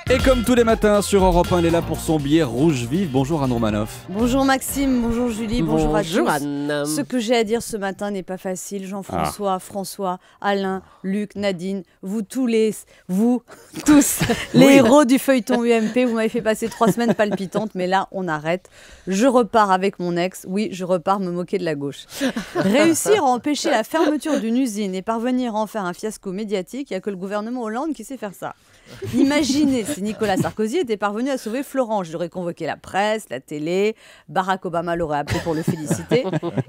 Et comme tous les matins sur Europe 1, elle est là pour son billet rouge vif. Bonjour Anne Romanoff. Bonjour Maxime, bonjour Julie, bonjour à tous. Anne. Ce que j'ai à dire ce matin n'est pas facile. Jean-François, François, Alain, Luc, Nadine, vous tous, les héros du feuilleton UMP, vous m'avez fait passer 3 semaines palpitantes, mais là on arrête. Je repars avec mon ex, oui je repars me moquer de la gauche. Réussir à empêcher la fermeture d'une usine et parvenir à en faire un fiasco médiatique, il n'y a que le gouvernement Hollande qui sait faire ça. Imaginez si Nicolas Sarkozy était parvenu à sauver Florange. Il aurait convoqué la presse, la télé, Barack Obama l'aurait appelé pour le féliciter.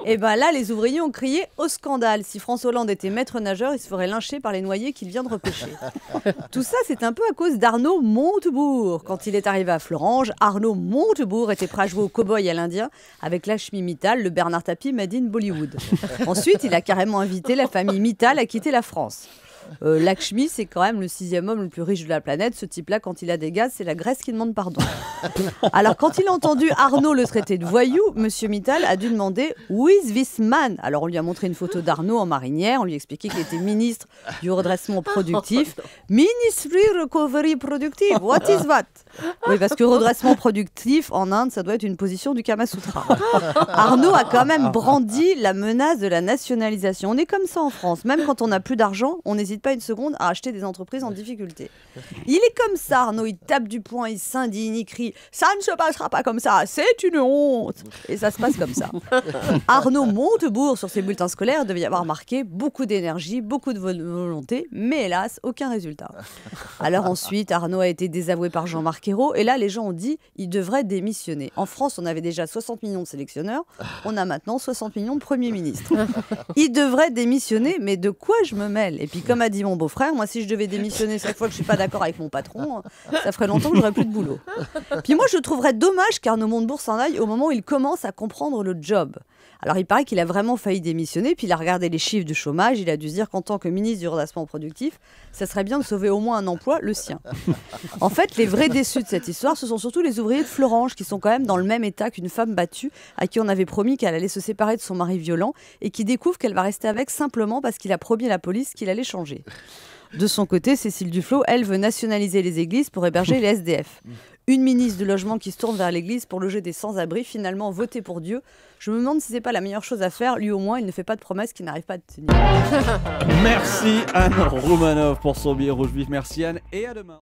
Et bien là, les ouvriers ont crié au scandale. Si François Hollande était maître nageur, il se ferait lyncher par les noyés qu'il vient de repêcher. Tout ça, c'est un peu à cause d'Arnaud Montebourg. Quand il est arrivé à Florange, Arnaud Montebourg était prêt à jouer au cow-boy à l'Indien avec Lakshmi Mittal, le Bernard Tapie made in Bollywood. Ensuite, il a carrément invité la famille Mittal à quitter la France. Lakshmi, c'est quand même le 6e homme le plus riche de la planète. Ce type-là, quand il a des gaz, c'est la Grèce qui demande pardon. Alors, quand il a entendu Arnaud le traiter de voyou, Monsieur Mittal a dû demander « Who is this man ?» Alors, on lui a montré une photo d'Arnaud en marinière. On lui a expliqué qu'il était ministre du redressement productif. Ministry Recovery Productive, what is that? Oui, parce que redressement productif, en Inde, ça doit être une position du Kama Sutra. Arnaud a quand même brandi la menace de la nationalisation. On est comme ça en France. Même quand on n'a plus d'argent, on n'hésite pas une seconde à acheter des entreprises en difficulté. Il est comme ça, Arnaud. Il tape du poing, il s'indigne, il crie « Ça ne se passera pas comme ça, c'est une honte !» Et ça se passe comme ça. Arnaud Montebourg, sur ses bulletins scolaires, devait y avoir marqué beaucoup d'énergie, beaucoup de volonté, mais hélas, aucun résultat. Alors ensuite, Arnaud a été désavoué par Jean-Marc Ayrault, et là, les gens ont dit il devrait démissionner. En France, on avait déjà 60 millions de sélectionneurs, on a maintenant 60 millions de premiers ministres. Il devrait démissionner, mais de quoi je me mêle? Et puis, comme a dit mon beau-frère, moi, si je devais démissionner chaque fois que je suis pas d'accord avec mon patron, ça ferait longtemps que j'aurais plus de boulot. Puis moi, je trouverais dommage qu'Arnaud Montebourg s'en aille au moment où il commence à comprendre le job. Alors, il paraît qu'il a vraiment failli démissionner, puis il a regardé les chiffres du chômage, il a dû se dire qu'en tant que ministre du redressement productif, ça serait bien de sauver au moins un emploi, le sien. En fait, les vrais déçus de cette histoire, ce sont surtout les ouvriers de Florange, qui sont quand même dans le même état qu'une femme battue, à qui on avait promis qu'elle allait se séparer de son mari violent, et qui découvre qu'elle va rester avec simplement parce qu'il a promis à la police qu'il allait changer. De son côté, Cécile Duflot, elle, veut nationaliser les églises pour héberger les SDF. Une ministre du logement qui se tourne vers l'église pour loger des sans-abri, finalement votée pour Dieu. Je me demande si c'est pas la meilleure chose à faire. Lui au moins, il ne fait pas de promesses qu'il n'arrive pas à tenir. Merci Anne Romanoff pour son billet rouge vif. Merci Anne et à demain.